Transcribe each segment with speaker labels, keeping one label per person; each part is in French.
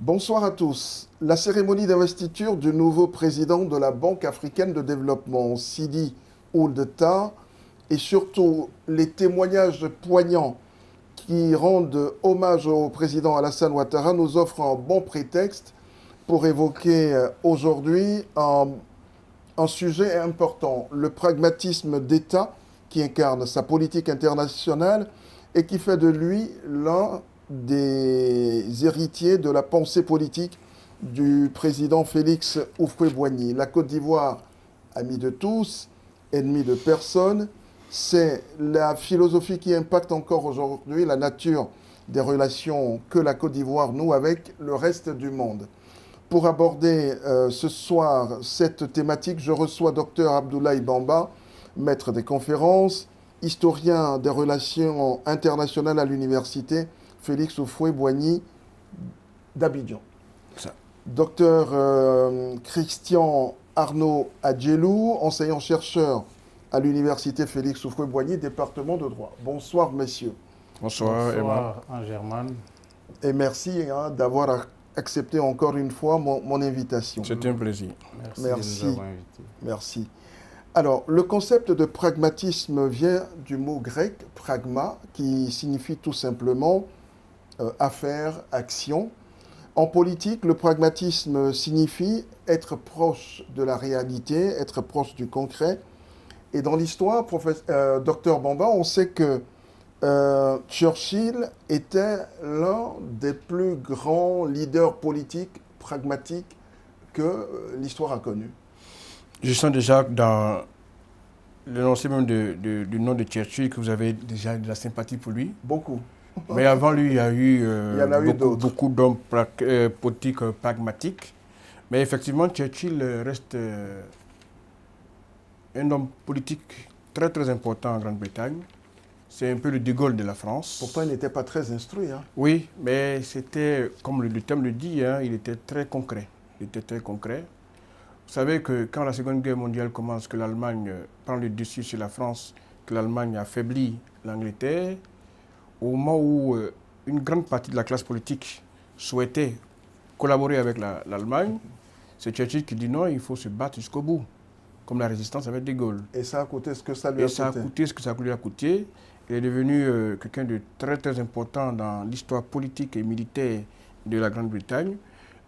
Speaker 1: Bonsoir à tous. La cérémonie d'investiture du nouveau président de la Banque africaine de développement, Sidi Ould Tah, et surtout les témoignages poignants qui rendent hommage au président Alassane Ouattara nous offrent un bon prétexte pour évoquer aujourd'hui un sujet important, le pragmatisme d'État qui incarne sa politique internationale et qui fait de lui l'un des héritiers de la pensée politique du président Félix Houphouët-Boigny. La Côte d'Ivoire, amie de tous, ennemie de personne, c'est la philosophie qui impacte encore aujourd'hui la nature des relations que la Côte d'Ivoire noue avec le reste du monde. Pour aborder ce soir cette thématique, je reçois Dr Abdoulaye Bamba, maître des conférences, historien des relations internationales à l'université Félix Houphouët-Boigny d'Abidjan. Docteur Christian Arnaud Adjelou, enseignant-chercheur à l'université Félix Houphouët-Boigny, département de droit. Bonsoir, messieurs.
Speaker 2: Bonsoir,
Speaker 3: Bonsoir Germain.
Speaker 1: Et merci d'avoir accepté encore une fois mon invitation.
Speaker 2: C'est un plaisir.
Speaker 3: Merci.
Speaker 1: Merci.
Speaker 3: De nous avoir invités.
Speaker 1: Merci. Alors, le concept de pragmatisme vient du mot grec pragma, qui signifie tout simplement affaire, action. En politique, le pragmatisme signifie être proche de la réalité, être proche du concret. Et dans l'histoire, docteur Bamba, on sait que Churchill était l'un des plus grands leaders politiques pragmatiques que l'histoire a connu.
Speaker 2: Je sens déjà dans l'énoncé même du nom de Churchill que vous avez déjà de la sympathie pour lui.
Speaker 1: Beaucoup.
Speaker 2: Mais avant lui, il y a eu, beaucoup d'hommes politiques pragmatiques. Mais effectivement, Churchill reste un homme politique très très important en Grande-Bretagne. C'est un peu le De Gaulle de la France.
Speaker 1: Pourtant, il n'était pas très instruit. Hein.
Speaker 2: Oui, mais c'était, comme le thème le dit, hein, il était très concret. Il était très concret. Vous savez que quand la Seconde Guerre mondiale commence, que l'Allemagne prend le dessus sur la France, que l'Allemagne affaiblit l'Angleterre, au moment où une grande partie de la classe politique souhaitait collaborer avec l'Allemagne, c'est Churchill qui dit non, il faut se battre jusqu'au bout, comme la résistance avec De Gaulle.
Speaker 1: Et ça a coûté ce que ça lui a coûté.
Speaker 2: Et ça a coûté ce que ça lui a coûté. Il est devenu quelqu'un de très très important dans l'histoire politique et militaire de la Grande-Bretagne.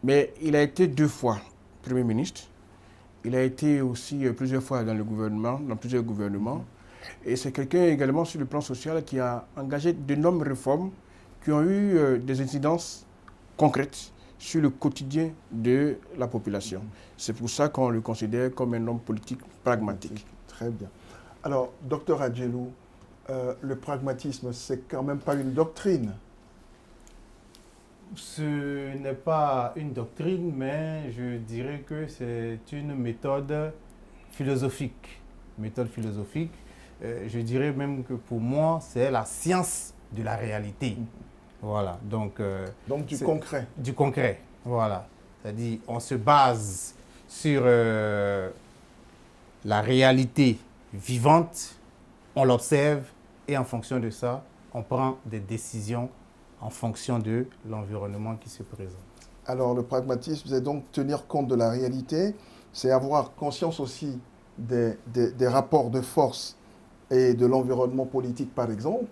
Speaker 2: Mais il a été 2 fois Premier ministre. Il a été aussi plusieurs fois dans le gouvernement, dans plusieurs gouvernements. Et c'est quelqu'un également sur le plan social qui a engagé d'énormes réformes qui ont eu des incidences concrètes sur le quotidien de la population. C'est pour ça qu'on le considère comme un homme politique pragmatique.
Speaker 1: Très bien. Alors, docteur Adjelou, le pragmatisme, c'est quand même pas une doctrine.
Speaker 3: Ce n'est pas une doctrine, mais je dirais que c'est une méthode philosophique. Je dirais même que pour moi, c'est la science de la réalité. Voilà. Donc
Speaker 1: du concret.
Speaker 3: Du concret, voilà. C'est-à-dire, on se base sur la réalité vivante, on l'observe et en fonction de ça, on prend des décisions en fonction de l'environnement qui se présente.
Speaker 1: Alors, le pragmatisme, c'est donc tenir compte de la réalité, c'est avoir conscience aussi des rapports de force et de l'environnement politique, par exemple.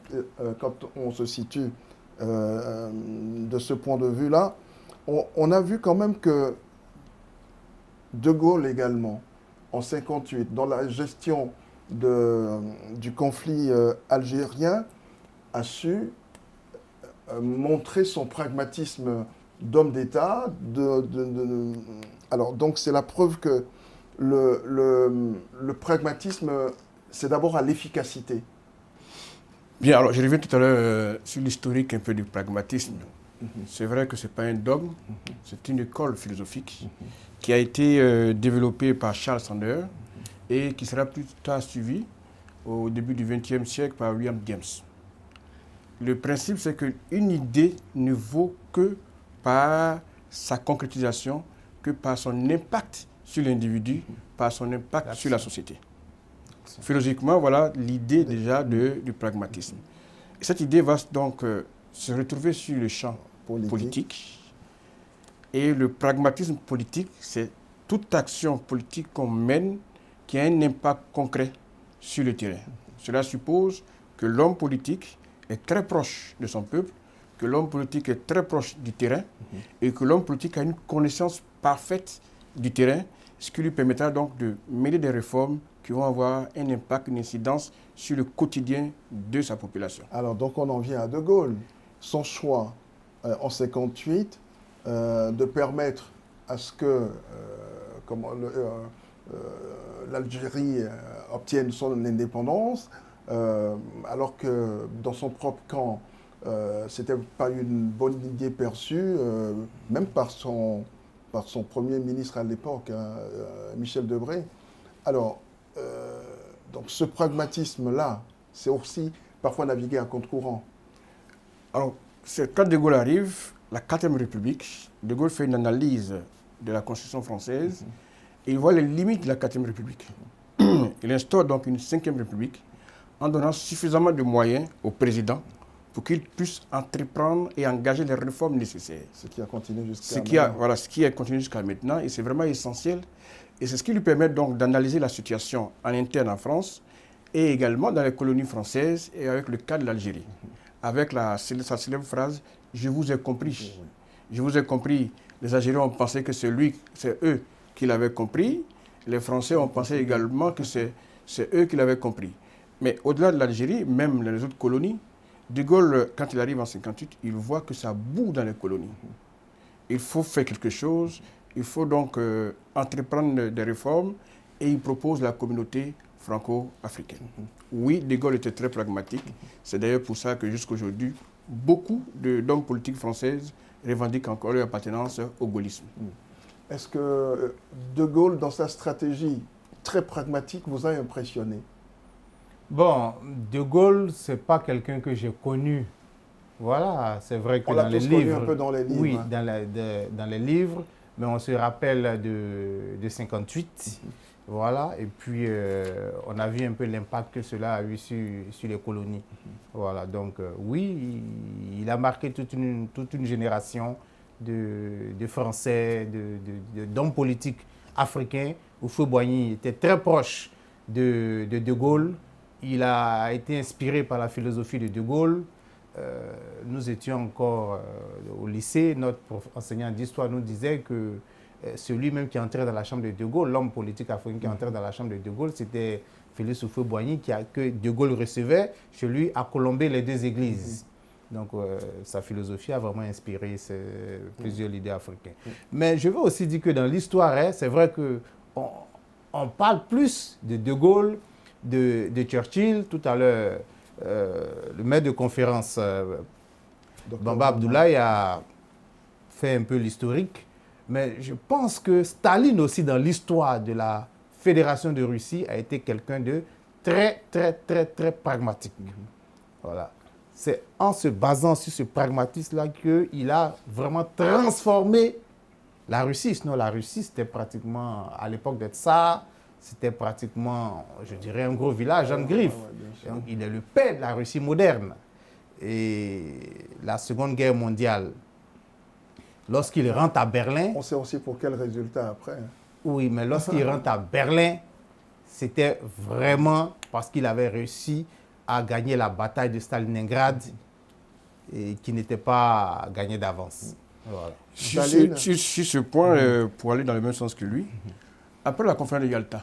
Speaker 1: Quand on se situe de ce point de vue-là, on a vu quand même que De Gaulle également, en 1958, dans la gestion du conflit algérien, a su montrer son pragmatisme d'homme d'État. Alors, donc, c'est la preuve que le pragmatisme, c'est d'abord à l'efficacité.
Speaker 2: Bien, alors je reviens tout à l'heure sur l'historique un peu du pragmatisme. C'est vrai que ce n'est pas un dogme, c'est une école philosophique qui a été développée par Charles Sanders et qui sera plus tard suivie au début du XXe siècle par William James. Le principe, c'est qu'une idée ne vaut que par sa concrétisation, que par son impact sur l'individu, par son impact sur la société. Philosophiquement, voilà l'idée déjà du pragmatisme. Et cette idée va donc se retrouver sur le champ politique. Et le pragmatisme politique, c'est toute action politique qu'on mène qui a un impact concret sur le terrain. Cela suppose que l'homme politique est très proche de son peuple, que l'homme politique est très proche du terrain et que l'homme politique a une connaissance parfaite du terrain, ce qui lui permettra donc de mener des réformes qui vont avoir un impact, une incidence sur le quotidien de sa population.
Speaker 1: Alors, donc, on en vient à De Gaulle. Son choix en 1958 de permettre à ce que l'Algérie obtienne son indépendance, alors que dans son propre camp, ce n'était pas une bonne idée perçue, même par son premier ministre à l'époque, Michel Debré. Alors, donc ce pragmatisme-là, c'est aussi parfois naviguer à contre-courant.
Speaker 2: Alors, quand De Gaulle arrive, la 4e République, De Gaulle fait une analyse de la Constitution française et il voit les limites de la 4e République. Il instaure donc une 5e République en donnant suffisamment de moyens au président pour qu'il puisse entreprendre et engager les réformes nécessaires.
Speaker 1: Ce qui a continué jusqu'à maintenant.
Speaker 2: Voilà, ce qui a continué jusqu'à maintenant, et c'est vraiment essentiel. Et c'est ce qui lui permet donc d'analyser la situation en interne en France et également dans les colonies françaises et avec le cas de l'Algérie. Avec sa célèbre phrase « Je vous ai compris ». Je vous ai compris. Les Algériens ont pensé que c'est eux qui l'avaient compris. Les Français ont pensé également que c'est eux qui l'avaient compris. Mais au-delà de l'Algérie, même dans les autres colonies, De Gaulle, quand il arrive en 1958, il voit que ça boue dans les colonies. Il faut faire quelque chose, il faut donc entreprendre des réformes et il propose la communauté franco-africaine. Oui, De Gaulle était très pragmatique. C'est d'ailleurs pour ça que jusqu'à aujourd'hui, beaucoup d'hommes politiques françaises revendiquent encore leur appartenance au gaullisme.
Speaker 1: Est-ce que De Gaulle, dans sa stratégie très pragmatique, vous a impressionné?
Speaker 3: Bon, De Gaulle, ce n'est pas quelqu'un que j'ai connu. Voilà, c'est vrai que dans les livres...
Speaker 1: un peu dans les livres.
Speaker 3: Oui, dans les livres, mais on se rappelle de 58. Voilà, et puis on a vu un peu l'impact que cela a eu sur les colonies. Voilà, donc oui, il a marqué toute une génération de Français, d'hommes politiques africains. Houphouët-Boigny était très proche de Gaulle. Il a été inspiré par la philosophie de Gaulle. Nous étions encore au lycée, notre enseignant d'histoire nous disait que celui même qui entrait dans la chambre de Gaulle, l'homme politique africain qui entrait dans la chambre de Gaulle, c'était Félix Houphouët-Boigny que De Gaulle recevait chez lui à Colombey les deux églises. Donc sa philosophie a vraiment inspiré plusieurs leaders africains. Mais je veux aussi dire que dans l'histoire, c'est vrai qu'on parle plus de Gaulle, de Churchill. Tout à l'heure, le maître de conférence, Bamba Abdoulaye, a fait un peu l'historique. Mais je pense que Staline aussi, dans l'histoire de la Fédération de Russie, a été quelqu'un de très, très, très, très pragmatique. Voilà. C'est en se basant sur ce pragmatisme-là qu'il a vraiment transformé la Russie. Sinon, la Russie, c'était pratiquement, à l'époque des tsars, c'était pratiquement, je dirais, un gros village en griffe. Donc, il est le père de la Russie moderne. Et la Seconde Guerre mondiale, lorsqu'il rentre à Berlin...
Speaker 1: On sait aussi pour quel résultat après.
Speaker 3: Oui, mais lorsqu'il rentre à Berlin, c'était vraiment parce qu'il avait réussi à gagner la bataille de Stalingrad et qui n'était pas gagnée d'avance. Voilà.
Speaker 2: Sur ce point, pour aller dans le même sens que lui, après la conférence de Yalta,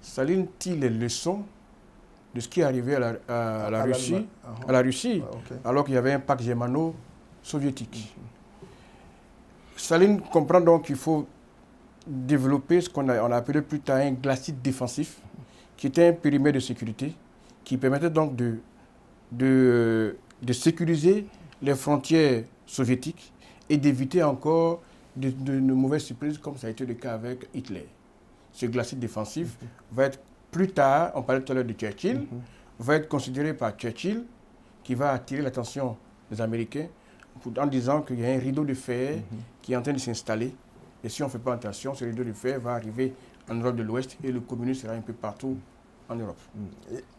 Speaker 2: Staline tire les leçons de ce qui est arrivé à la Russie, alors qu'il y avait un pacte germano-soviétique. Staline comprend donc qu'il faut développer ce qu'on a appelé plus tard un glacis défensif, qui était un périmètre de sécurité, qui permettait donc de sécuriser les frontières soviétiques et d'éviter encore de mauvaises surprises, comme ça a été le cas avec Hitler. Ce glacis défensif va être plus tard, on parlait tout à l'heure de Churchill, va être considéré par Churchill, qui va attirer l'attention des Américains en disant qu'il y a un rideau de fer qui est en train de s'installer. Et si on ne fait pas attention, ce rideau de fer va arriver en Europe de l'Ouest et le communisme sera un peu partout en Europe.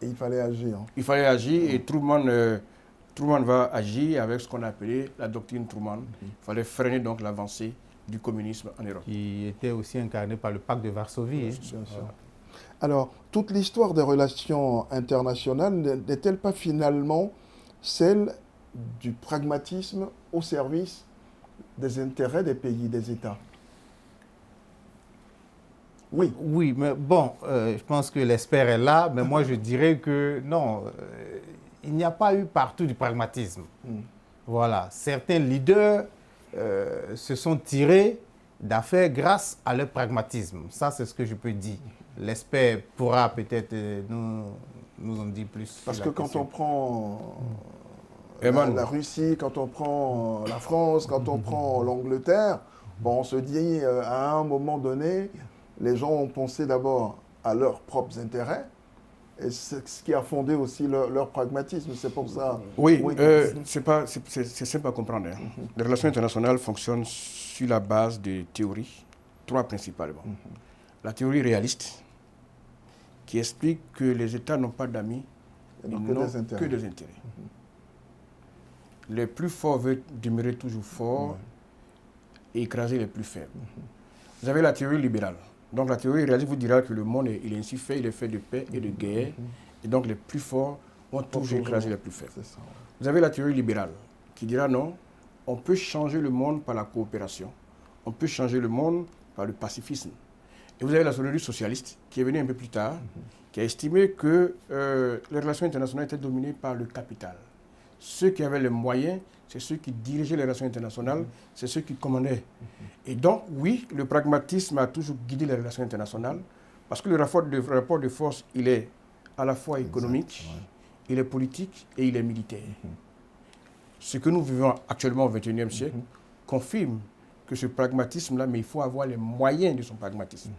Speaker 1: Et il fallait agir.
Speaker 2: Il fallait agir et Truman Truman va agir avec ce qu'on a appelé la doctrine Truman. Il fallait freiner donc l'avancée du communisme en Europe.
Speaker 3: Qui était aussi incarné par le pacte de Varsovie.
Speaker 1: Bien sûr. Alors, toute l'histoire des relations internationales n'est-elle pas finalement celle du pragmatisme au service des intérêts des pays, des États? Oui.
Speaker 3: Oui, mais bon, je pense que l'expert est là, mais moi je dirais que non, il n'y a pas eu partout du pragmatisme. Voilà, certains leaders se sont tirés d'affaires grâce à leur pragmatisme. Ça, c'est ce que je peux dire. L'expert pourra peut-être nous en dire plus.
Speaker 1: Parce que quand on prend la Russie, quand on prend la France, quand on prend l'Angleterre, bon, on se dit à un moment donné, les gens ont pensé d'abord à leurs propres intérêts, et c'est ce qui a fondé aussi leur pragmatisme. C'est pour ça.
Speaker 2: Oui, c'est simple à comprendre. Hein. Les relations internationales fonctionnent sur la base de théories, trois principalement. La théorie réaliste, qui explique que les États n'ont pas d'amis, ils n'ont que des intérêts. Les plus forts veulent demeurer toujours forts et écraser les plus faibles. Vous avez la théorie libérale. Donc la théorie réaliste vous dira que le monde il est ainsi fait, il est fait de paix et de guerre, et donc les plus forts vont toujours écraser les plus faibles. Ça, ouais. Vous avez la théorie libérale qui dira non, on peut changer le monde par la coopération, on peut changer le monde par le pacifisme. Et vous avez la théorie socialiste qui est venue un peu plus tard, qui a estimé que les relations internationales étaient dominées par le capital. Ceux qui avaient les moyens, c'est ceux qui dirigeaient les relations internationales, c'est ceux qui commandaient. Et donc, oui, le pragmatisme a toujours guidé les relations internationales, parce que le rapport de force, il est à la fois économique, il est politique et il est militaire. Ce que nous vivons actuellement au XXIe siècle confirme que ce pragmatisme-là, mais il faut avoir les moyens de son pragmatisme.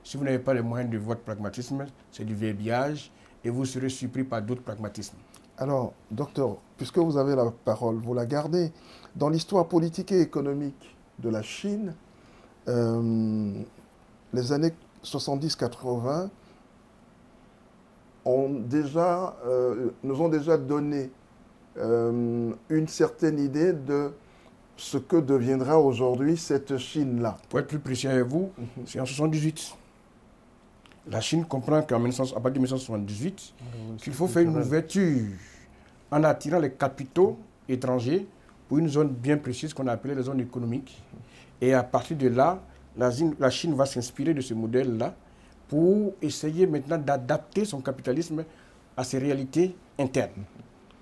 Speaker 2: Si vous n'avez pas les moyens de votre pragmatisme, c'est du verbiage et vous serez surpris par d'autres pragmatismes.
Speaker 1: Alors, docteur, puisque vous avez la parole, vous la gardez. Dans l'histoire politique et économique de la Chine, les années 70-80 nous ont déjà donné une certaine idée de ce que deviendra aujourd'hui cette Chine-là.
Speaker 2: Pour être plus précis avec vous, c'est en 78. La Chine comprend qu'à partir de 1978, qu'il faut faire une ouverture en attirant les capitaux étrangers pour une zone bien précise qu'on a appelée les zones économiques. Et à partir de là, la Chine va s'inspirer de ce modèle-là pour essayer maintenant d'adapter son capitalisme à ses réalités internes.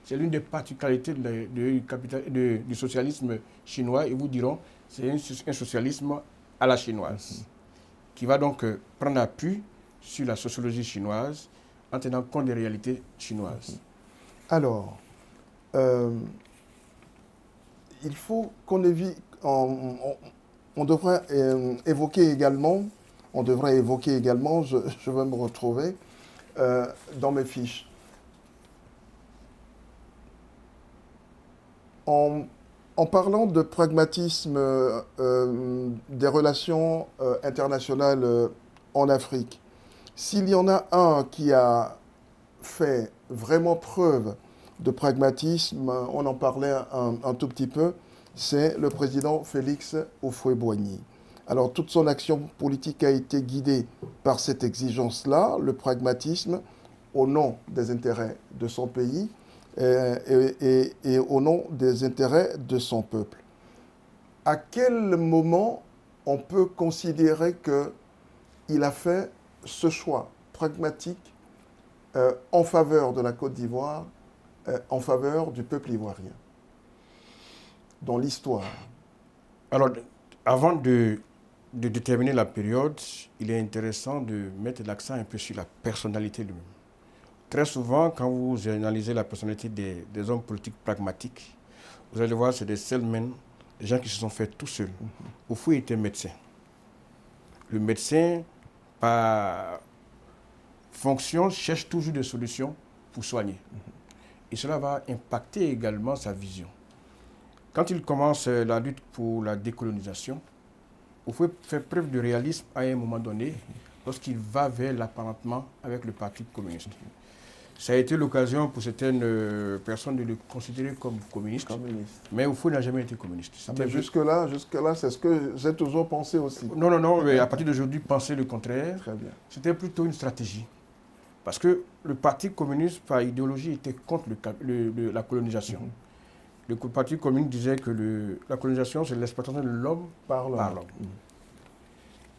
Speaker 2: C'est l'une des particularités du socialisme chinois. Ils vous diront c'est un socialisme à la chinoise, qui va donc prendre appui sur la sociologie chinoise en tenant compte des réalités chinoises.
Speaker 1: Alors, il faut qu'on évite, on devrait évoquer également, je vais me retrouver dans mes fiches. En parlant de pragmatisme des relations internationales en Afrique, s'il y en a un qui a fait vraiment preuve de pragmatisme, on en parlait un tout petit peu, c'est le président Félix Houphouët-Boigny. Alors toute son action politique a été guidée par cette exigence-là, le pragmatisme, au nom des intérêts de son pays et au nom des intérêts de son peuple. À quel moment on peut considérer qu'il a fait ce choix pragmatique en faveur de la Côte d'Ivoire, en faveur du peuple ivoirien, dans l'histoire?
Speaker 2: Alors, avant de déterminer la période, il est intéressant de mettre l'accent un peu sur la personnalité lui-même. Très souvent, quand vous analysez la personnalité des hommes politiques pragmatiques, vous allez voir, c'est des self-men, des gens qui se sont faits tout seuls. Houphouët était médecin. Le médecin, par fonction, cherche toujours des solutions pour soigner. Et cela va impacter également sa vision. Quand il commence la lutte pour la décolonisation, Houphouët fait preuve de réalisme à un moment donné, lorsqu'il va vers l'apparentement avec le Parti communiste. Ça a été l'occasion pour certaines personnes de le considérer comme communiste. Mais au fond, il n'a jamais été communiste.
Speaker 1: Mais jusque-là, c'est ce que j'ai toujours pensé aussi.
Speaker 2: Non, non, non, mais à partir d'aujourd'hui, penser le contraire.
Speaker 1: Très bien.
Speaker 2: C'était plutôt une stratégie. Parce que le Parti communiste, par idéologie, était contre la colonisation. Le Parti communiste disait que la colonisation, c'est l'exploitation de l'homme par l'homme.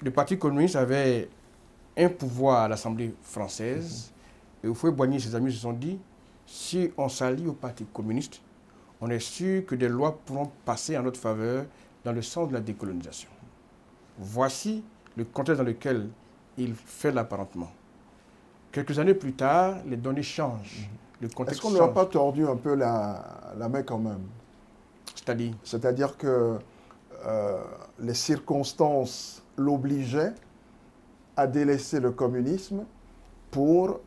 Speaker 2: Le Parti communiste avait un pouvoir à l'Assemblée française. Et Houphouët-Boigny et ses amis se sont dit, si on s'allie au Parti communiste, on est sûr que des lois pourront passer en notre faveur dans le sens de la décolonisation. Voici le contexte dans lequel il fait l'apparentement. Quelques années plus tard, les données changent.
Speaker 1: Est-ce qu'on ne leur a pas tordu un peu la main quand même?
Speaker 2: C'est-à-dire?
Speaker 1: C'est-à-dire que les circonstances l'obligeaient à délaisser le communisme pour,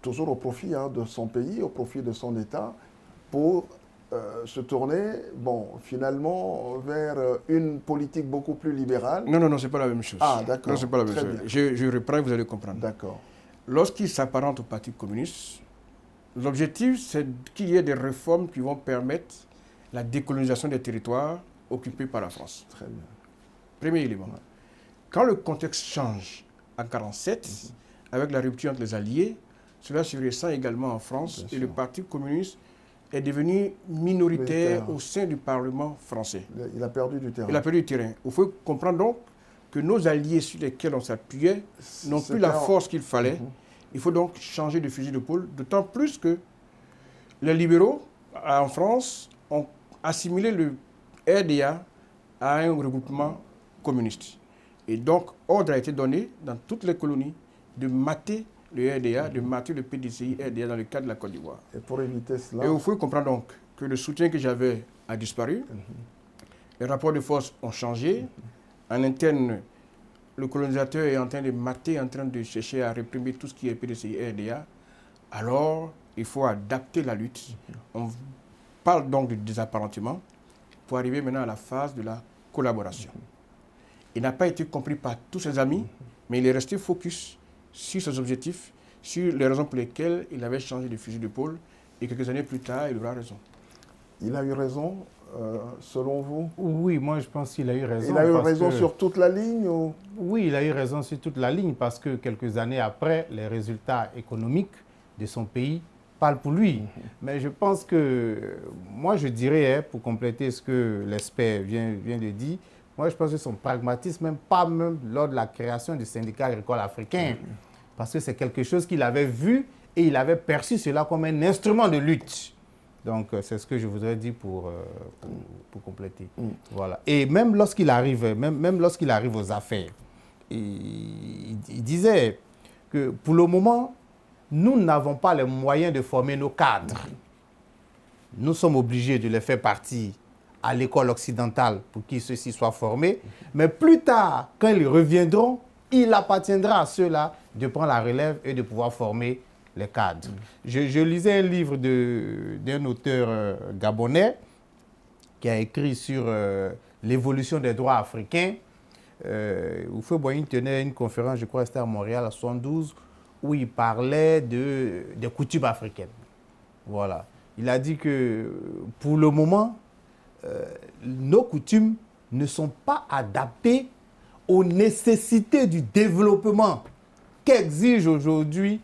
Speaker 1: toujours au profit de son pays, au profit de son État, pour se tourner, bon, finalement, vers une politique beaucoup plus libérale.
Speaker 2: Non, non, non, ce n'est pas la même chose.
Speaker 1: Ah, d'accord.
Speaker 2: Non, ce n'est pas la même chose. Je reprends, vous allez comprendre.
Speaker 1: D'accord.
Speaker 2: Lorsqu'il s'apparente au Parti communiste, l'objectif, c'est qu'il y ait des réformes qui vont permettre la décolonisation des territoires occupés par la France.
Speaker 1: Très bien.
Speaker 2: Premier élément. Ouais. Quand le contexte change en 1947, avec la rupture entre les Alliés, cela se ressent également en France et le Parti communiste est devenu minoritaire au sein du Parlement français.
Speaker 1: Il a perdu du terrain.
Speaker 2: Il a perdu du terrain. Il faut comprendre donc que nos alliés sur lesquels on s'appuyait n'ont plus la force qu'il fallait. Il faut donc changer de fusil d'épaule, d'autant plus que les libéraux en France ont assimilé le RDA à un regroupement communiste. Et donc, ordre a été donné dans toutes les colonies de mater le RDA, de mater le PDCI RDA dans le cadre de la Côte d'Ivoire.
Speaker 1: Et pour éviter cela...
Speaker 2: Et il faut comprendre donc que le soutien que j'avais a disparu. Les rapports de force ont changé. En interne, le colonisateur est en train de mater, en train de chercher à réprimer tout ce qui est PDCI RDA. Alors, il faut adapter la lutte. On parle donc du désapparentement pour arriver maintenant à la phase de la collaboration. Il n'a pas été compris par tous ses amis, mais il est resté focus sur ses objectifs, sur les raisons pour lesquelles il avait changé de fusil d'épaule. Et quelques années plus tard, il aura raison.
Speaker 1: Il a eu raison, selon vous?
Speaker 3: Oui, moi je pense qu'il a eu raison.
Speaker 1: Il a eu raison sur toute la ligne ou...
Speaker 3: Oui, il a eu raison sur toute la ligne parce que quelques années après, les résultats économiques de son pays parlent pour lui. Mais je pense que, moi je dirais, pour compléter ce que l'expert vient de dire, moi je pense que son pragmatisme, même lors de la création du syndicat agricole africain, parce que c'est quelque chose qu'il avait vu et il avait perçu cela comme un instrument de lutte. Donc, c'est ce que je voudrais dire pour compléter. Voilà. Et même lorsqu'il arrive, même lorsqu'il arrive aux affaires, il disait que pour le moment, nous n'avons pas les moyens de former nos cadres. Nous sommes obligés de les faire partir à l'école occidentale pour qu'ils ceux-ci soient formés. Mais plus tard, quand ils reviendront, il appartiendra à ceux-là de prendre la relève et de pouvoir former les cadres. Je lisais un livre d'un auteur gabonais qui a écrit sur l'évolution des droits africains. Houphouët-Boigny tenait une conférence, je crois que c'était à Montréal, en 1972, où il parlait des coutumes africaines. Voilà. Il a dit que pour le moment, nos coutumes ne sont pas adaptées aux nécessités du développement qu'exige aujourd'hui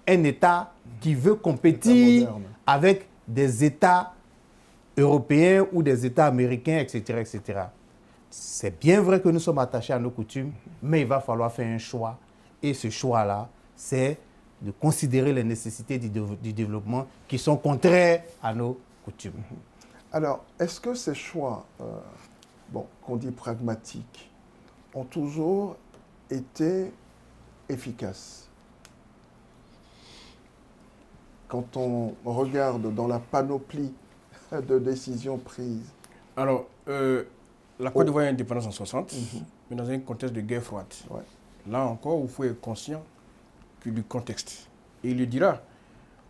Speaker 3: un État qui veut compétir avec des États européens ou des États américains, etc., etc. C'est bien vrai que nous sommes attachés à nos coutumes, mais il va falloir faire un choix. Et ce choix-là, c'est de considérer les nécessités du développement qui sont contraires à nos coutumes.
Speaker 1: Alors, est-ce que ces choix, qu'on dit pragmatiques, ont toujours été efficaces? Quand on regarde dans la panoplie de décisions prises.
Speaker 2: Alors, la Côte d'Ivoire est indépendante en 1960, mais dans un contexte de guerre froide.
Speaker 1: Ouais.
Speaker 2: Là encore, il faut être conscient du contexte. Et il le dira,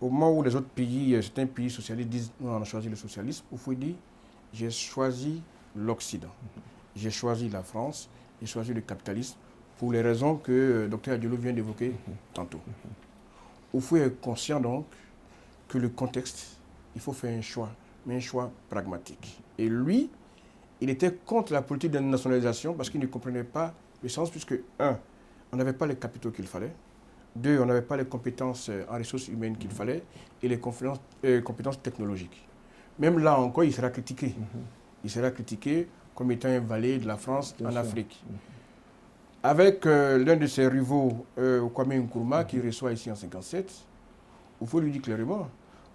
Speaker 2: au moment où les autres pays, certains pays socialistes disent « nous on a choisi le socialisme », il faut dire « j'ai choisi l'Occident, j'ai choisi la France, j'ai choisi le capitalisme » pour les raisons que Dr Diallo vient d'évoquer tantôt. Oufoué est conscient donc que le contexte, il faut faire un choix, mais un choix pragmatique. Et lui, il était contre la politique de nationalisation parce qu'il ne comprenait pas le sens, puisque, un, on n'avait pas les capitaux qu'il fallait, deux, on n'avait pas les compétences en ressources humaines qu'il fallait, et les compétences technologiques. Même là encore, il sera critiqué. Il sera critiqué comme étant un valet de la France en Afrique. Avec l'un de ses rivaux, Kwame Nkrumah, qui reçoit ici en 1957, il faut lui dire clairement,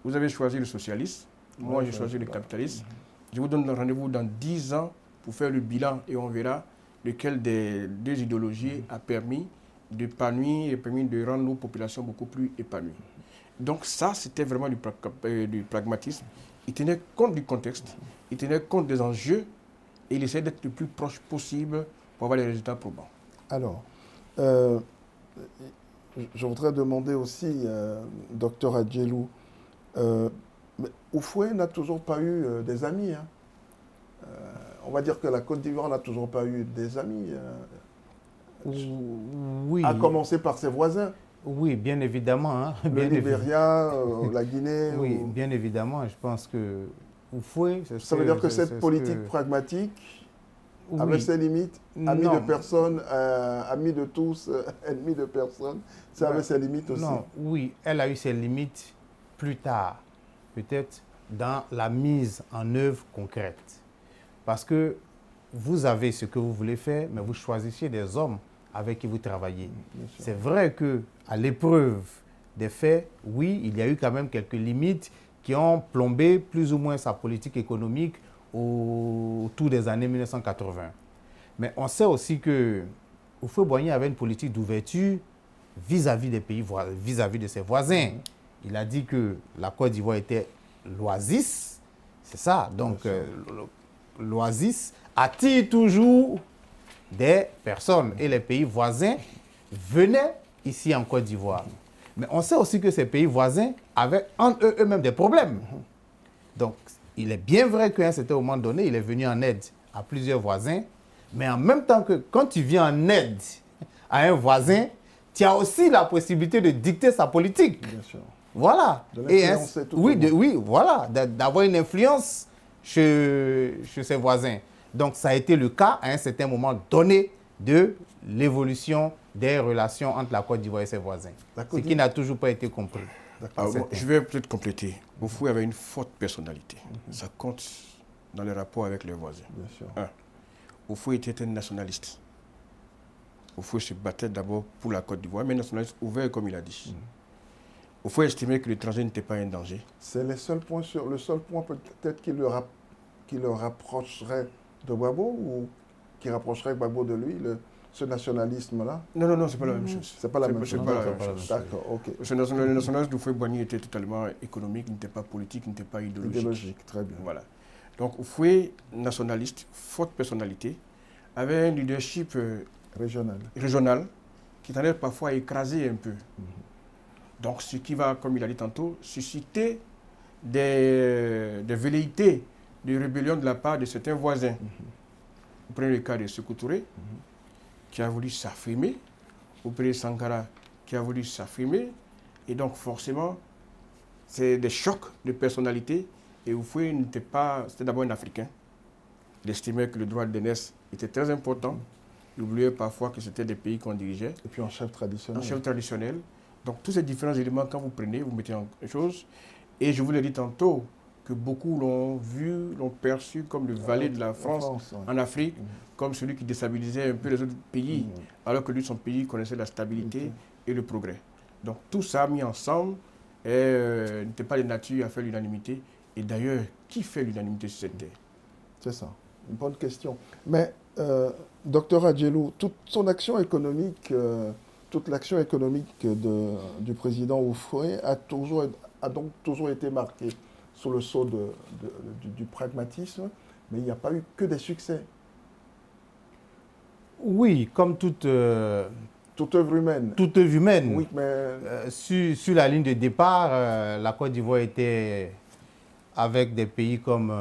Speaker 2: vous avez choisi le socialiste, moi j'ai choisi le capitaliste. Je vous donne rendez-vous dans 10 ans pour faire le bilan et on verra lequel des deux idéologies a permis d'épanouir et permis de rendre nos populations beaucoup plus épanouies. Donc ça, c'était vraiment du pragmatisme. Il tenait compte du contexte, il tenait compte des enjeux et il essayait d'être le plus proche possible pour avoir les résultats probants.
Speaker 1: Alors, je voudrais demander aussi, docteur Adjelou, Oufoué n'a toujours pas eu des amis. Hein. On va dire que la Côte d'Ivoire n'a toujours pas eu des amis.
Speaker 3: Oui.
Speaker 1: À commencer par ses voisins.
Speaker 3: Oui, bien évidemment. Hein.
Speaker 1: Le Libéria, la Guinée.
Speaker 3: Oui, bien évidemment. Je pense que Oufoué...
Speaker 1: Ça veut dire que cette politique pragmatique avait ses limites, ami de personne, ami de tous, ennemi de personne, ça avait ses limites aussi.
Speaker 3: Non, oui, elle a eu ses limites plus tard, peut-être dans la mise en œuvre concrète. Parce que vous avez ce que vous voulez faire, mais vous choisissez des hommes avec qui vous travaillez. C'est vrai qu'à l'épreuve des faits, oui, il y a eu quand même quelques limites qui ont plombé plus ou moins sa politique économique autour des années 1980. Mais on sait aussi que Houphouët-Boigny avait une politique d'ouverture vis-à-vis des pays, vis-à-vis de ses voisins. Il a dit que la Côte d'Ivoire était l'oasis, c'est ça. Donc, l'oasis attire toujours des personnes et les pays voisins venaient ici en Côte d'Ivoire. Mais on sait aussi que ces pays voisins avaient entre eux-mêmes des problèmes. Donc, il est bien vrai qu'à un certain moment donné, il est venu en aide à plusieurs voisins, mais en même temps que quand tu viens en aide à un voisin, tu as aussi la possibilité de dicter sa politique.
Speaker 1: Bien sûr.
Speaker 3: Voilà.
Speaker 1: Oui,
Speaker 3: voilà, d'avoir une influence chez ses voisins. Donc, ça a été le cas à un certain moment donné de l'évolution des relations entre la Côte d'Ivoire et ses voisins. Ce qui n'a toujours pas été compris.
Speaker 2: Je vais peut-être compléter. Oufoué avait une forte personnalité. Ça compte dans les rapports avec les voisins.
Speaker 1: Bien sûr.
Speaker 2: Oufoué était un nationaliste. Oufoué se battait d'abord pour la Côte d'Ivoire, mais un nationaliste ouvert, comme il a dit. Oufoué estimait que l'étranger n'était pas un danger.
Speaker 1: C'est le seul point peut-être qui le rapprocherait de Gbagbo ou qui rapprocherait Gbagbo de lui, ce nationalisme-là?
Speaker 2: Non, c'est pas la même chose.
Speaker 1: C'est pas la même chose.
Speaker 2: D'accord, ok. Le nationalisme d'Houphouët-Boigny était totalement économique, n'était pas politique, n'était pas idéologique.
Speaker 1: Idéologique, très bien.
Speaker 2: Voilà. Donc Oufoué, nationaliste, forte personnalité, avait un leadership régional qui tendait parfois à écraser un peu. Donc ce qui va, comme il a dit tantôt, susciter des velléités de rébellion de la part de certains voisins. Vous prenez le cas de Sékou Touré, qui a voulu s'affirmer, vous prenez Sankara, qui a voulu s'affirmer, et donc forcément, c'est des chocs de personnalité, et Oufoué n'était pas, c'était d'abord un Africain. Il estimait que le droit de l'aînesse était très important, il oubliait parfois que c'était des pays qu'on dirigeait.
Speaker 1: Et puis en chef traditionnel.
Speaker 2: En chef traditionnel. Donc tous ces différents éléments, quand vous prenez, vous mettez en chose, et je vous l'ai dit tantôt, que beaucoup l'ont vu, l'ont perçu comme le valet de la France en Afrique, comme celui qui déstabilisait un peu les autres pays, alors que lui, son pays connaissait la stabilité et le progrès. Donc tout ça mis ensemble n'était pas de nature à faire l'unanimité. Et d'ailleurs, qui fait l'unanimité sur cette terre?
Speaker 1: C'est ça, une bonne question. Mais, docteur Adjelou, toute son action économique, toute l'action économique du président Houphouët a donc toujours été marquée sous le sceau du pragmatisme, mais il n'y a pas eu que des succès.
Speaker 3: Oui, comme toute œuvre humaine. Toute œuvre humaine.
Speaker 1: Oui, mais...
Speaker 3: sur la ligne de départ, la Côte d'Ivoire était avec des pays comme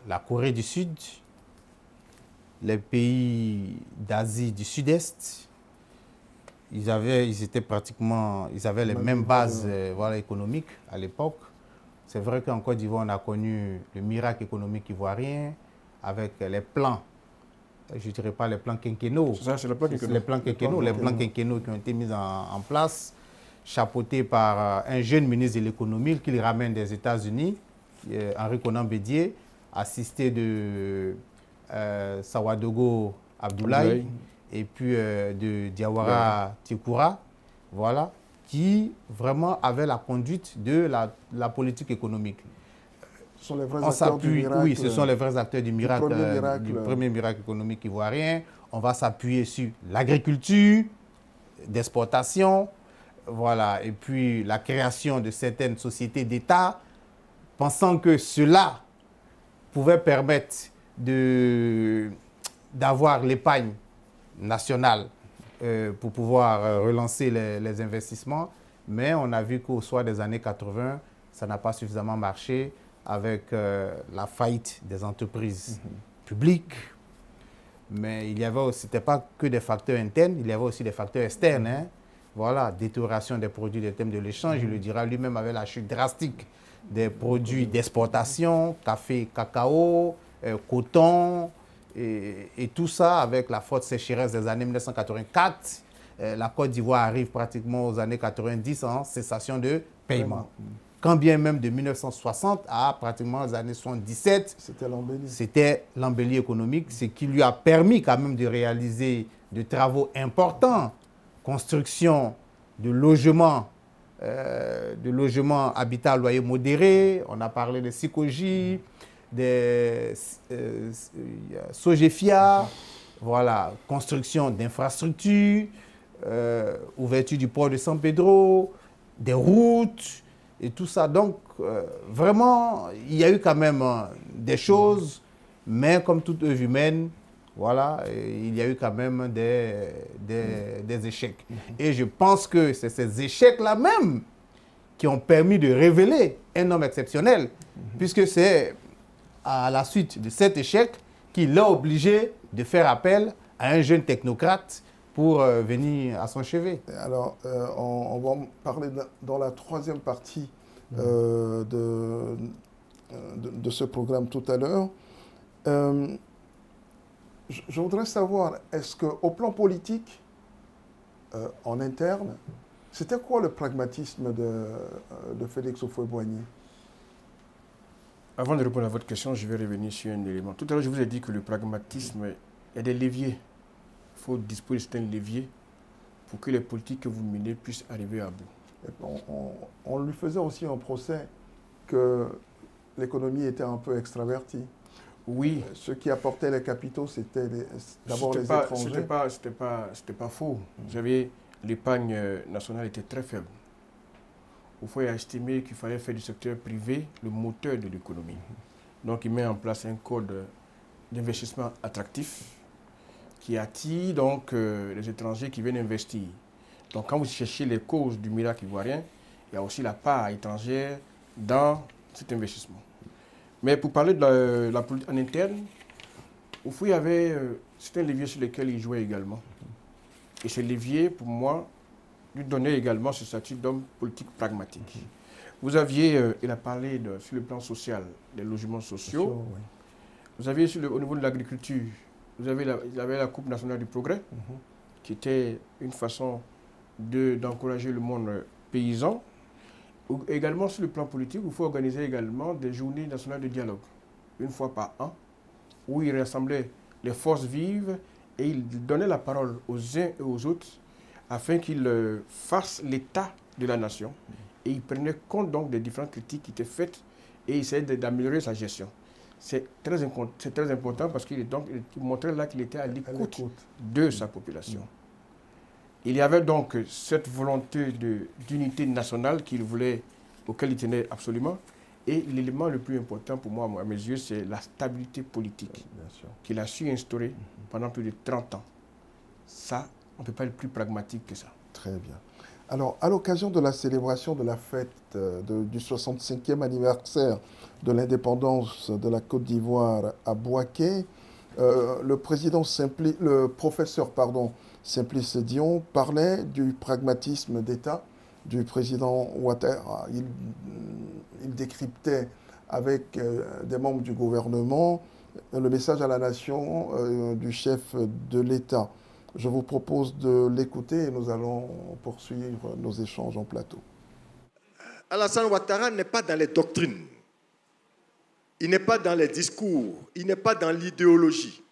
Speaker 3: la Corée du Sud, les pays d'Asie du Sud-Est, ils avaient les mêmes bases voilà, économiques à l'époque. C'est vrai qu'en Côte d'Ivoire, on a connu le miracle économique ivoirien avec les plans, je ne dirais pas les plans quinquennaux.
Speaker 2: C'est ça, c'est le plan quinquennaux.
Speaker 3: Les plans quinquennaux qui ont été mis en place, chapeautés par un jeune ministre de l'économie qui les ramène des États-Unis, Henri Konan Bédié, assisté de Sawadogo Abdoulaye et puis de Diawara Tikoura, voilà, qui vraiment avait la conduite de la politique économique.
Speaker 1: Ce sont les vrais acteurs du miracle.
Speaker 3: Oui, ce sont les vrais acteurs du miracle, du premier miracle économique ivoirien. On va s'appuyer sur l'agriculture, d'exportation, voilà, et puis la création de certaines sociétés d'État, pensant que cela pouvait permettre d'avoir l'épargne nationale pour pouvoir relancer les investissements. Mais on a vu qu'au soir des années 80, ça n'a pas suffisamment marché avec la faillite des entreprises publiques. Mais il y avait aussi, c'était pas que des facteurs internes, il y avait aussi des facteurs externes. Hein. Voilà, détérioration des produits des thèmes de l'échange, il le dira lui-même avec la chute drastique des produits d'exportation, café, cacao, coton, et tout ça avec la forte sécheresse des années 1984. La Côte d'Ivoire arrive pratiquement aux années 90 en cessation de paiement. Quand bien même de 1960 à pratiquement les années 77, c'était l'embellie économique, ce qui lui a permis quand même de réaliser de travaux importants, construction de logements habitat à loyer modéré, on a parlé de Sikoji, des Sogefia, voilà, construction d'infrastructures, ouverture du port de San Pedro, des routes, et tout ça. Donc, vraiment, il y a eu quand même des choses, mais comme toute œuvre humaine, voilà, il y a eu quand même des échecs. Et je pense que c'est ces échecs-là même qui ont permis de révéler un homme exceptionnel, puisque c'est à la suite de cet échec qu'il l'a obligé de faire appel à un jeune technocrate pour venir à son chevet.
Speaker 1: Alors, on va en parler dans la troisième partie de ce programme tout à l'heure. Je voudrais savoir, est-ce qu'au plan politique, en interne, c'était quoi le pragmatisme de Félix Houphouët-Boigny?
Speaker 2: Avant de répondre à votre question, je vais revenir sur un élément. Tout à l'heure, je vous ai dit que le pragmatisme, il y a des leviers. Il faut disposer de certains leviers pour que les politiques que vous menez puissent arriver à bout.
Speaker 1: On lui faisait aussi un procès que l'économie était un peu extravertie.
Speaker 2: Oui.
Speaker 1: Ceux qui apportaient les capitaux, c'était d'abord les étrangers.
Speaker 2: C'était pas faux. Vous savez, l'épargne nationale était très faible. Il faut estimer qu'il fallait faire du secteur privé le moteur de l'économie. Donc, il met en place un code d'investissement attractif qui attire donc les étrangers qui viennent investir. Donc, quand vous cherchez les causes du miracle ivoirien, il y a aussi la part étrangère dans cet investissement. Mais pour parler de la politique en interne, il y avait certains leviers sur lesquels il jouait également. Et ces leviers, pour moi, lui donnaient également ce statut d'homme politique pragmatique. Vous aviez, il a parlé sur le plan social, des logements sociaux. Oui. Vous aviez au niveau de l'agriculture, vous avez la Coupe nationale du progrès, qui était une façon d'encourager le monde paysan. Également sur le plan politique, il faut organiser également des journées nationales de dialogue, une fois par an, où il rassemblait les forces vives et il donnait la parole aux uns et aux autres afin qu'ils fassent l'état de la nation. Et il prenait compte donc des différentes critiques qui étaient faites et essayait d'améliorer sa gestion. C'est très important parce qu'il montrait là qu'il était à l'écoute de sa population. Il y avait donc cette volonté d'unité nationale auquel il tenait absolument. Et l'élément le plus important pour moi, à mes yeux, c'est la stabilité politique qu'il a su instaurer pendant plus de 30 ans. Ça, on ne peut pas être plus pragmatique que ça.
Speaker 1: Très bien. Alors, à l'occasion de la célébration de la fête du 65e anniversaire de l'indépendance de la Côte d'Ivoire à Bouaké, le professeur Simplice Dion, parlait du pragmatisme d'État du président Ouattara. Il décryptait avec des membres du gouvernement le message à la nation du chef de l'État. Je vous propose de l'écouter et nous allons poursuivre nos échanges en plateau.
Speaker 4: Alassane Ouattara n'est pas dans les doctrines, il n'est pas dans les discours, il n'est pas dans l'idéologie.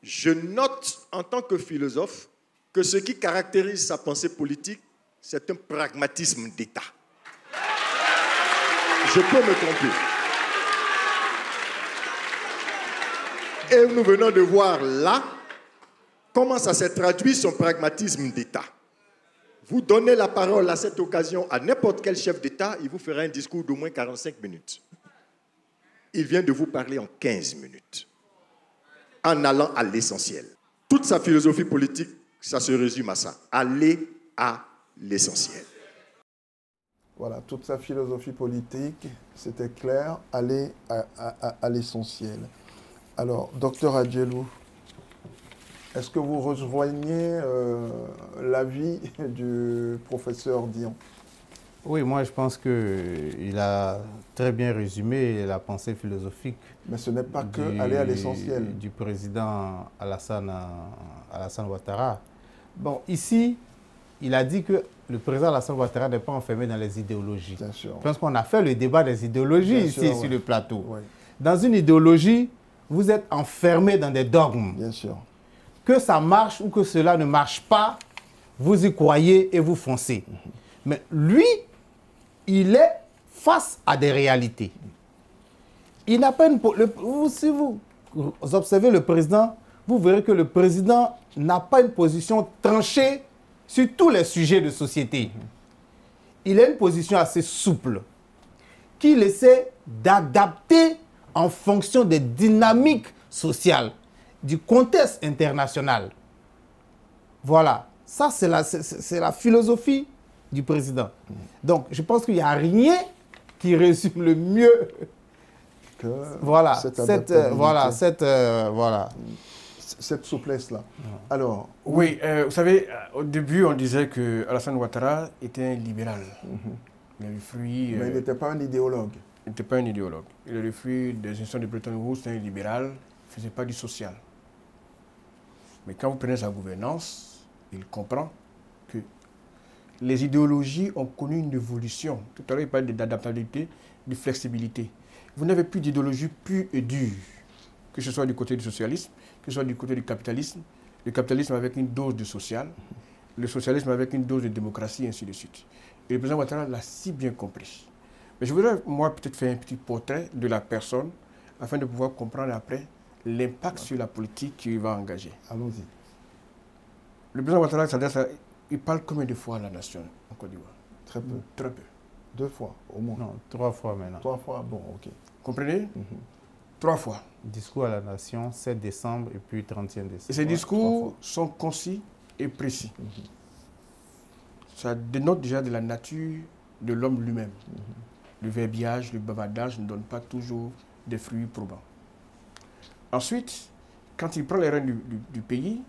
Speaker 4: Je note en tant que philosophe que ce qui caractérise sa pensée politique, c'est un pragmatisme d'État. Je peux me tromper. Et nous venons de voir là comment ça s'est traduit son pragmatisme d'État. Vous donnez la parole à cette occasion à n'importe quel chef d'État, il vous fera un discours d'au moins 45 minutes. Il vient de vous parler en 15 minutes, en allant à l'essentiel. Toute sa philosophie politique, ça se résume à ça. Aller à l'essentiel.
Speaker 1: Voilà, toute sa philosophie politique, c'était clair, aller à l'essentiel. Alors, docteur Adjelou, est-ce que vous rejoignez l'avis du professeur Dion?
Speaker 3: Oui, moi je pense qu'il a très bien résumé la pensée philosophique.
Speaker 1: Mais ce n'est pas que aller à l'essentiel.
Speaker 3: Du président Alassane Ouattara. Bon, ici, il a dit que le président Alassane Ouattara n'est pas enfermé dans les idéologies.
Speaker 1: Bien sûr.
Speaker 3: Je pense qu'on a fait le débat des idéologies
Speaker 1: Bien
Speaker 3: ici
Speaker 1: sûr,
Speaker 3: sur le plateau.
Speaker 1: Oui.
Speaker 3: Dans une idéologie, vous êtes enfermé dans des dogmes.
Speaker 1: Bien sûr.
Speaker 3: Que ça marche ou que cela ne marche pas, vous y croyez et vous foncez. Mais lui, il est face à des réalités. Il n'a pas une... Si vous observez le président, vous verrez que le président n'a pas une position tranchée sur tous les sujets de société. Il a une position assez souple, qu'il essaie d'adapter en fonction des dynamiques sociales, du contexte international. Voilà, ça c'est la philosophie du président. Donc, je pense qu'il n'y a rien qui résume le mieux
Speaker 1: que
Speaker 3: voilà,
Speaker 1: cette souplesse-là. Alors,
Speaker 2: oui, vous savez, au début, on disait que Alassane Ouattara était un libéral. Il est le fruit,
Speaker 1: mais il n'était pas un idéologue.
Speaker 2: Il n'était pas un idéologue. Il est le fruit des institutions de Bretton Woods, c'est un libéral, il ne faisait pas du social. Mais quand vous prenez sa gouvernance, il comprend que les idéologies ont connu une évolution. Tout à l'heure, il parlait d'adaptabilité, de flexibilité. Vous n'avez plus d'idéologie pure et dure, que ce soit du côté du socialisme, que ce soit du côté du capitalisme, le capitalisme avec une dose de social, le socialisme avec une dose de démocratie, et ainsi de suite. Et le président Ouattara l'a si bien compris. Mais je voudrais, moi, peut-être faire un petit portrait de la personne, afin de pouvoir comprendre après l'impact sur la politique qu'il va engager.
Speaker 1: Allons-y.
Speaker 2: Le président Ouattara s'adresse à... Il parle combien de fois à la nation en Côte d'Ivoire?
Speaker 1: Très peu.
Speaker 2: Très peu.
Speaker 1: 2 fois, au moins.
Speaker 3: Non, 3 fois maintenant.
Speaker 1: 3 fois, bon, ok.
Speaker 2: Comprenez? 3 fois.
Speaker 3: Discours à la nation, 7 décembre et puis 31 décembre.
Speaker 2: Et ces discours sont concis et précis. Ça dénote déjà de la nature de l'homme lui-même. Le verbiage, le bavardage ne donne pas toujours des fruits probants. Ensuite, quand il prend les rênes du pays,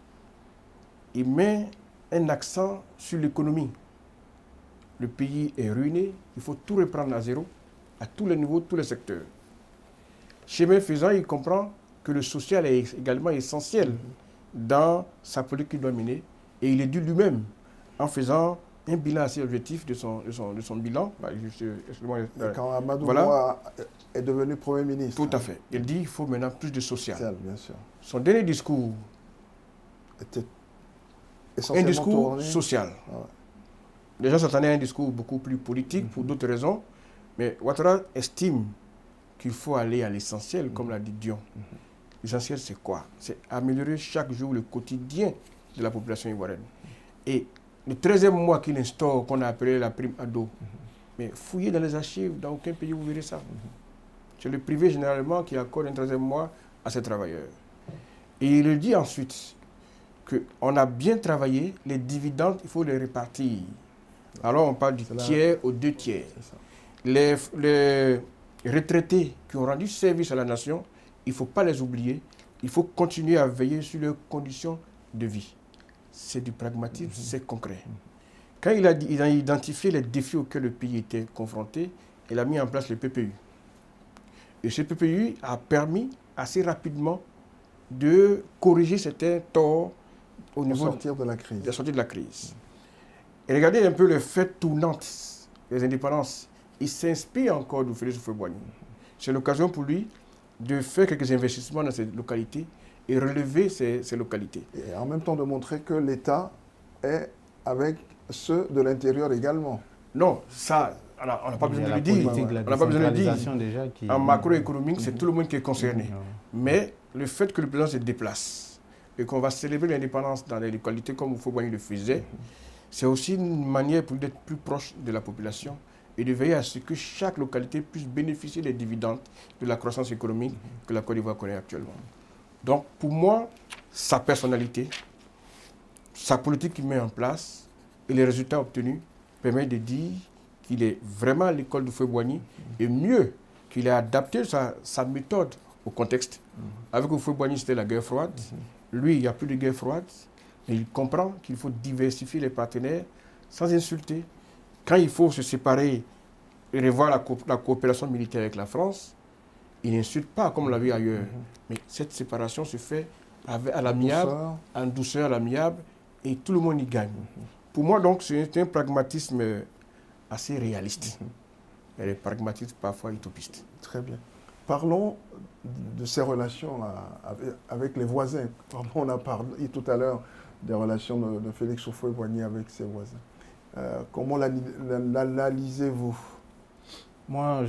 Speaker 2: il met un accent sur l'économie. Le pays est ruiné, il faut tout reprendre à zéro, à tous les niveaux, tous les secteurs. Chemin faisant, il comprend que le social est également essentiel dans sa politique qu'il doit mener, et il est dû lui-même en faisant un bilan assez objectif de son bilan.
Speaker 1: Quand Amadou
Speaker 2: voilà.
Speaker 1: est devenu Premier ministre.
Speaker 2: Tout à fait. Il dit qu'il faut maintenant plus de social.
Speaker 1: Bien sûr.
Speaker 2: Son dernier discours
Speaker 1: était
Speaker 2: un discours
Speaker 1: tourné.
Speaker 2: social.
Speaker 1: Ouais.
Speaker 2: Les gens s'attendaient à un discours beaucoup plus politique pour d'autres raisons, mais Ouattara estime qu'il faut aller à l'essentiel, comme l'a dit Dion. L'essentiel, c'est quoi? C'est améliorer chaque jour le quotidien de la population ivoirienne. Et le 13e mois qu'il instaure, qu'on a appelé la prime ado, mais fouillez dans les archives, dans aucun pays vous verrez ça. C'est le privé généralement qui accorde un 13e mois à ses travailleurs. Et il dit ensuite qu'on a bien travaillé, les dividendes, il faut les répartir. Alors on parle du tiers aux 2 tiers. Les retraités qui ont rendu service à la nation, il ne faut pas les oublier. Il faut continuer à veiller sur leurs conditions de vie. c'est du pragmatisme, c'est concret. Quand il a identifié les défis auxquels le pays était confronté, il a mis en place le PPU. Et ce PPU a permis assez rapidement de corriger certains torts au niveau
Speaker 1: de sortir de la crise.
Speaker 2: De sortir de la crise. Et regardez un peu le fait tournante des indépendances. Il s'inspire encore de Félix Houphouët-Boigny. C'est l'occasion pour lui de faire quelques investissements dans ces localités et relever ces localités.
Speaker 1: Et en même temps de montrer que l'État est avec ceux de l'intérieur également.
Speaker 2: Non, ça, on n'a pas besoin de le dire. On n'a pas besoin de le dire.
Speaker 3: Déjà
Speaker 2: en macroéconomique, c'est tout le monde qui est concerné. Mais le fait que le président se déplace et qu'on va célébrer l'indépendance dans les localités comme Houphouët-Boigny le faisait, c'est aussi une manière pour d'être plus proche de la population et de veiller à ce que chaque localité puisse bénéficier des dividendes de la croissance économique que la Côte d'Ivoire connaît actuellement. Donc, pour moi, sa personnalité, sa politique qu'il met en place et les résultats obtenus permettent de dire qu'il est vraiment à l'école de Houphouët-Boigny et mieux, qu'il a adapté sa méthode au contexte. Avec Houphouët-Boigny, c'était la guerre froide. Lui, il n'y a plus de guerre froide. Et il comprend qu'il faut diversifier les partenaires sans insulter. Quand il faut se séparer et revoir la coopération militaire avec la France, il n'insulte pas comme on l'a vu ailleurs. Mais cette séparation se fait à l'amiable, en douceur, à l'amiable, et tout le monde y gagne. Pour moi, donc, c'est un pragmatisme assez réaliste. Et le pragmatisme parfois utopiste.
Speaker 1: Très bien. Parlons de ces relations avec les voisins. On a parlé tout à l'heure des relations de Félix Houphouët-Boigny avec ses voisins. Comment l'analysez-vous?
Speaker 3: Moi,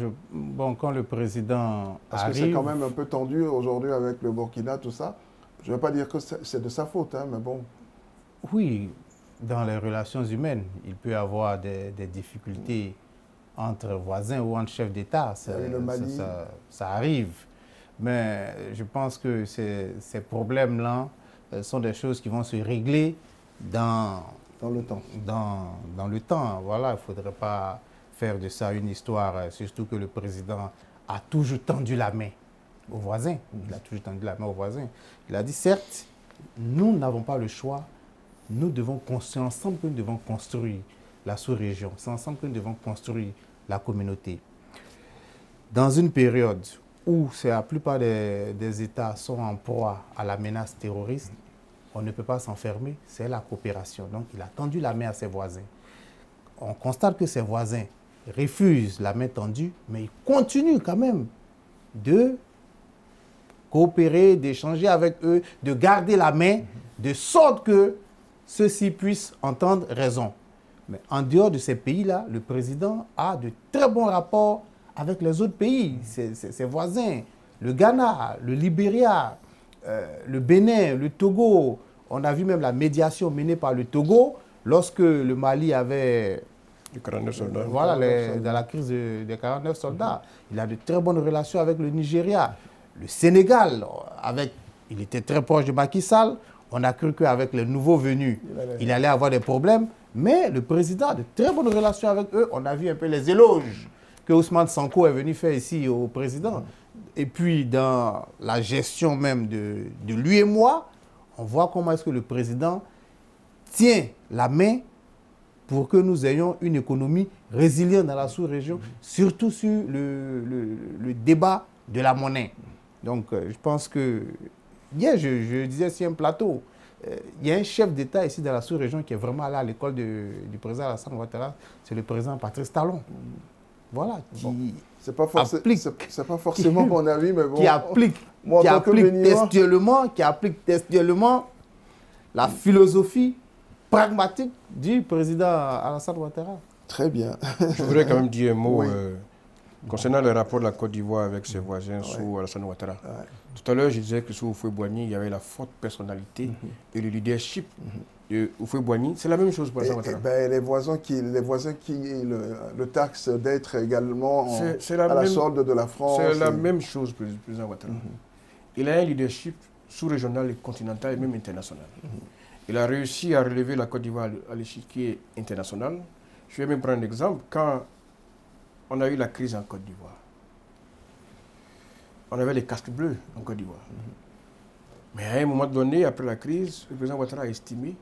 Speaker 3: quand le président
Speaker 1: Parce que c'est quand même un peu tendu aujourd'hui avec le Burkina, tout ça. Je ne veux pas dire que c'est de sa faute, hein, mais bon.
Speaker 3: Oui, dans les relations humaines, il peut y avoir des difficultés entre voisins ou entre chefs d'État. Ça arrive. Mais je pense que ces problèmes-là sont des choses qui vont se régler dans
Speaker 1: le temps.
Speaker 3: Dans le temps. Voilà, il ne faudrait pas faire de ça une histoire, surtout que le président a toujours tendu la main aux voisins. Il a toujours tendu la main aux voisins. Il a dit, certes, nous n'avons pas le choix. Nous devons construire ensemble, que nous devons construire la sous-région. C'est ensemble que nous devons construire la communauté. Dans une période où la plupart des États sont en proie à la menace terroriste, on ne peut pas s'enfermer, c'est la coopération. Donc, il a tendu la main à ses voisins. On constate que ses voisins refusent la main tendue, mais ils continuent quand même de coopérer, d'échanger avec eux, de garder la main, de sorte que ceux-ci puissent entendre raison. Mais en dehors de ces pays-là, le président a de très bons rapports avec les autres pays, ses voisins, le Ghana, le Libéria, le Bénin, le Togo. On a vu même la médiation menée par le Togo lorsque le Mali avait...
Speaker 2: Les 49 soldats.
Speaker 3: Voilà, dans la crise des 49 soldats. Il a de très bonnes relations avec le Nigeria. Le Sénégal, il était très proche de Macky Sall. On a cru qu'avec les nouveaux venus, il allait avoir des problèmes. Mais le président a de très bonnes relations avec eux. On a vu un peu les éloges que Ousmane Sanko est venu faire ici au président. Et puis, dans la gestion même de lui et moi, on voit comment est-ce que le président tient la main pour que nous ayons une économie résiliente dans la sous-région, surtout sur le débat de la monnaie. Donc, je pense que, hier, je disais sur un plateau, il y a un chef d'État ici dans la sous-région qui est vraiment allé à l'école du président Alassane Ouattara, c'est le président Patrice Talon. Voilà, qui
Speaker 1: c'est pas forcément mon avis, mais bon.
Speaker 3: Qui applique textuellement la philosophie pragmatique du président Alassane Ouattara.
Speaker 1: Très bien.
Speaker 2: Je voudrais quand même dire un mot concernant le rapport de la Côte d'Ivoire avec ses voisins sous Alassane Ouattara. Tout à l'heure, je disais que sous Houphouët-Boigny, il y avait la forte personnalité et le leadership de Houphouët-Boigny. C'est la même chose pour Alassane Ouattara.
Speaker 1: Les voisins qui le taxent d'être également à la solde de la France.
Speaker 2: C'est la même chose pour le président Ouattara. Il a un leadership sous-régional et continental et même international. Il a réussi à relever la Côte d'Ivoire à l'échiquier international. Je vais même prendre un exemple. Quand on a eu la crise en Côte d'Ivoire, on avait les casques bleus en Côte d'Ivoire. Mais à un moment donné, après la crise, le président Ouattara a estimé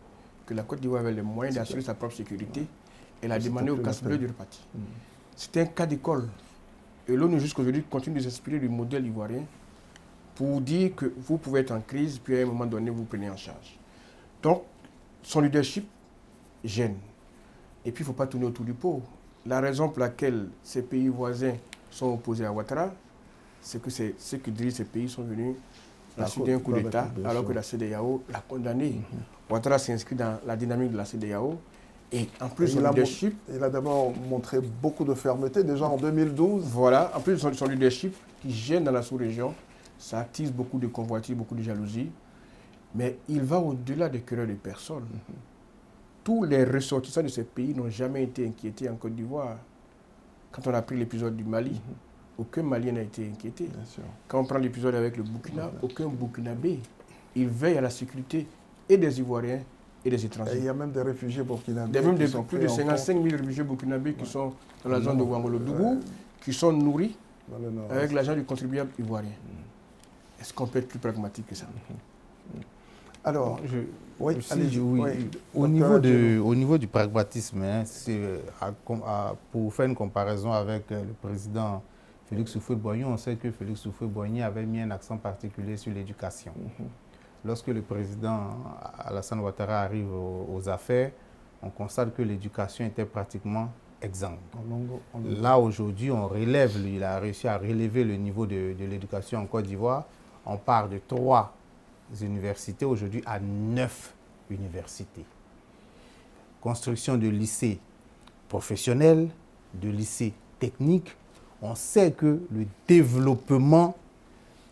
Speaker 2: que la Côte d'Ivoire avait les moyens d'assurer sa propre sécurité, elle a demandé aux casques bleus de repartir. C'était un cas d'école. Et l'ONU jusqu'à aujourd'hui continue de s'inspirer du modèle ivoirien pour dire que vous pouvez être en crise, puis à un moment donné, vous prenez en charge. Donc, son leadership gêne. Et puis, il ne faut pas tourner autour du pot. La raison pour laquelle ces pays voisins sont opposés à Ouattara, c'est que ceux qui dirigent ces pays sont venus à la suite d'un coup d'État, alors que la CEDEAO l'a condamné. Ouattara s'inscrit dans la dynamique de la CEDEAO. Et en plus, son leadership...
Speaker 1: Il a d'abord montré beaucoup de fermeté, déjà en 2012.
Speaker 2: Voilà, en plus, son leadership qui gêne dans la sous-région, ça attise beaucoup de convoitises, beaucoup de jalousie. Mais il va au-delà des querelles des personnes. Tous les ressortissants de ces pays n'ont jamais été inquiétés en Côte d'Ivoire. Quand on a pris l'épisode du Mali, aucun Malien n'a été inquiété. Quand on prend l'épisode avec le Burkina, aucun Burkinabé. Il veille à la sécurité et des Ivoiriens et des étrangers. Et
Speaker 1: il y a même des réfugiés burkinabés.
Speaker 2: Il y a même plus de 55 000 réfugiés burkinabés qui sont dans la zone de Ouangolo-Dougou, qui sont nourris avec l'argent du contribuable ivoirien. Est-ce qu'on peut être plus pragmatique que ça?
Speaker 1: Alors,
Speaker 3: au niveau du pragmatisme, hein, pour faire une comparaison avec le président Félix Houphouët-Boigny, on sait que Félix Houphouët-Boigny avait mis un accent particulier sur l'éducation. Lorsque le président Alassane Ouattara arrive aux affaires, on constate que l'éducation était pratiquement exsangue. Là, aujourd'hui, il a réussi à relever le niveau de l'éducation en Côte d'Ivoire. On part de 3 universités aujourd'hui à 9 universités. Construction de lycées professionnels, de lycées techniques. On sait que le développement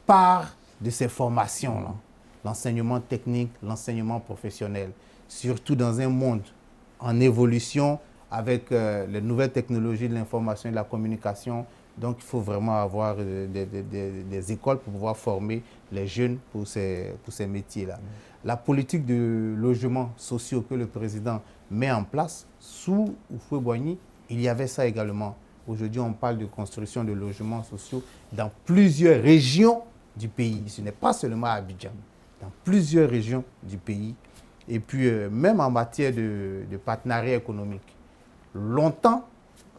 Speaker 3: part de ces formations-là. L'enseignement technique, l'enseignement professionnel. Surtout dans un monde en évolution avec les nouvelles technologies de l'information et de la communication. Donc, il faut vraiment avoir des écoles pour pouvoir former les jeunes pour ces métiers-là. La politique de logements sociaux que le président met en place, sous Houphouët-Boigny, il y avait ça également. Aujourd'hui, on parle de construction de logements sociaux dans plusieurs régions du pays. Ce n'est pas seulement à Abidjan, dans plusieurs régions du pays. Et puis, même en matière de partenariat économique, longtemps,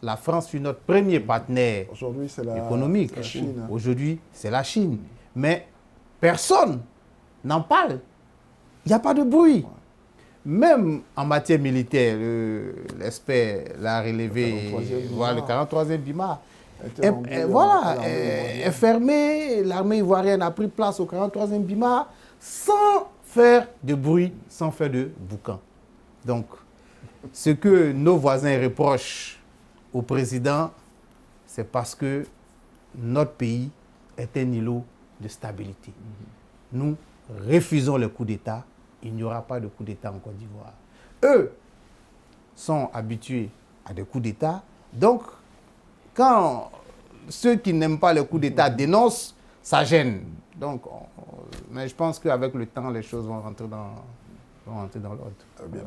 Speaker 3: la France fut notre premier partenaire économique. Aujourd'hui, c'est la Chine. Mais personne n'en parle. Il n'y a pas de bruit. Même en matière militaire, l'ESPER l'a relevé, le 43e BIMA est fermé. L'armée ivoirienne a pris place au 43e BIMA sans faire de bruit, sans faire de boucan. Donc, ce que nos voisins reprochent au président, c'est parce que notre pays est un îlot de stabilité. Nous refusons le coup d'État. Il n'y aura pas de coup d'État en Côte d'Ivoire. Eux sont habitués à des coups d'État. Donc, quand ceux qui n'aiment pas le coup d'État dénoncent, ça gêne. Donc, mais je pense qu'avec le temps, les choses vont rentrer dans l'ordre.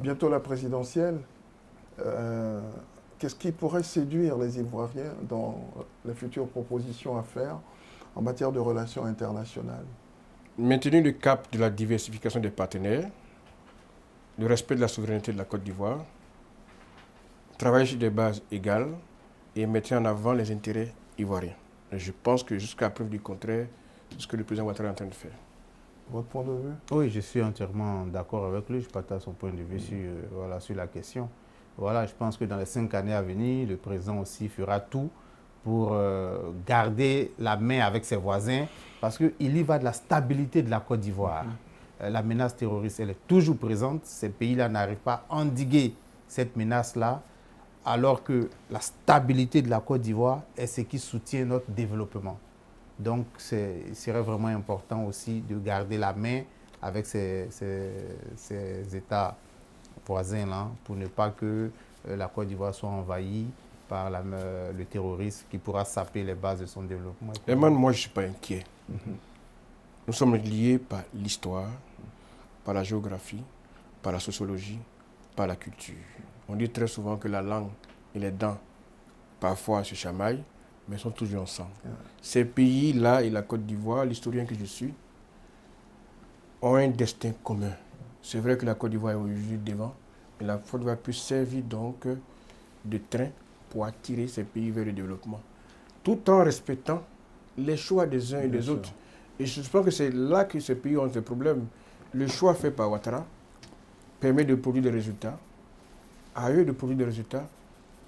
Speaker 1: Bientôt la présidentielle. Qu'est-ce qui pourrait séduire les Ivoiriens dans les futures propositions à faire en matière de relations internationales?
Speaker 2: Maintenir le cap de la diversification des partenaires, le respect de la souveraineté de la Côte d'Ivoire, travailler sur des bases égales et mettre en avant les intérêts ivoiriens. Et je pense que jusqu'à preuve du contraire, c'est ce que le président Ouattara est en train de faire.
Speaker 1: Votre point de vue?
Speaker 3: Oui, je suis entièrement d'accord avec lui. Je partage son point de vue sur la question. Voilà, je pense que dans les 5 années à venir, le président aussi fera tout pour garder la main avec ses voisins, parce qu'il y va de la stabilité de la Côte d'Ivoire. La menace terroriste, elle est toujours présente. Ces pays-là n'arrivent pas à endiguer cette menace-là, alors que la stabilité de la Côte d'Ivoire est ce qui soutient notre développement. Donc, il serait vraiment important aussi de garder la main avec ces États voisins-là, pour ne pas que la Côte d'Ivoire soit envahie par le terrorisme qui pourra saper les bases de son développement.
Speaker 2: Et moi, je ne suis pas inquiet. Nous sommes liés par l'histoire, par la géographie, par la sociologie, par la culture. On dit très souvent que la langue et les dents, parfois, se chamaillent, mais sont toujours ensemble. Ces pays-là et la Côte d'Ivoire, l'historien que je suis, ont un destin commun. C'est vrai que la Côte d'Ivoire est aujourd'hui devant, mais la Côte d'Ivoire peut servir donc de train pour attirer ces pays vers le développement, tout en respectant les choix des uns et des autres. Et je pense que c'est là que ces pays ont des problèmes. Le choix fait par Ouattara permet de produire des résultats, à eux de produire des résultats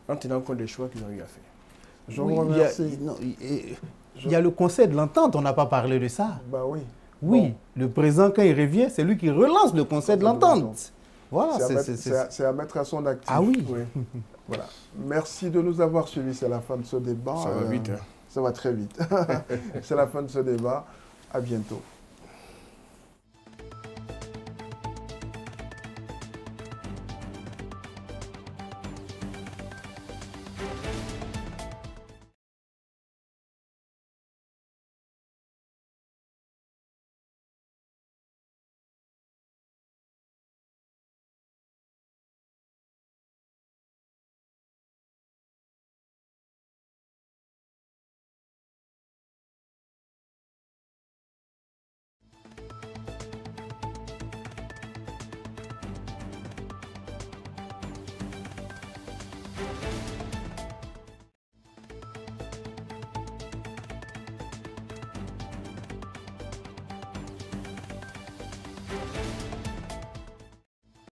Speaker 2: en tenant compte des choix qu'ils ont eu à faire.
Speaker 1: Je vous remercie.
Speaker 3: Il y a le conseil de l'entente, on n'a pas parlé de ça.
Speaker 1: Bah oui.
Speaker 3: Oui,
Speaker 1: Bon.
Speaker 3: le président, quand il revient, c'est lui qui relance le conseil de l'entente. Voilà,
Speaker 1: c'est à mettre à son actif.
Speaker 3: Ah oui.
Speaker 1: Voilà. Merci de nous avoir suivis. C'est la fin de ce débat.
Speaker 2: Ça va vite. Hein.
Speaker 1: Ça va très vite. C'est la fin de ce débat. À bientôt.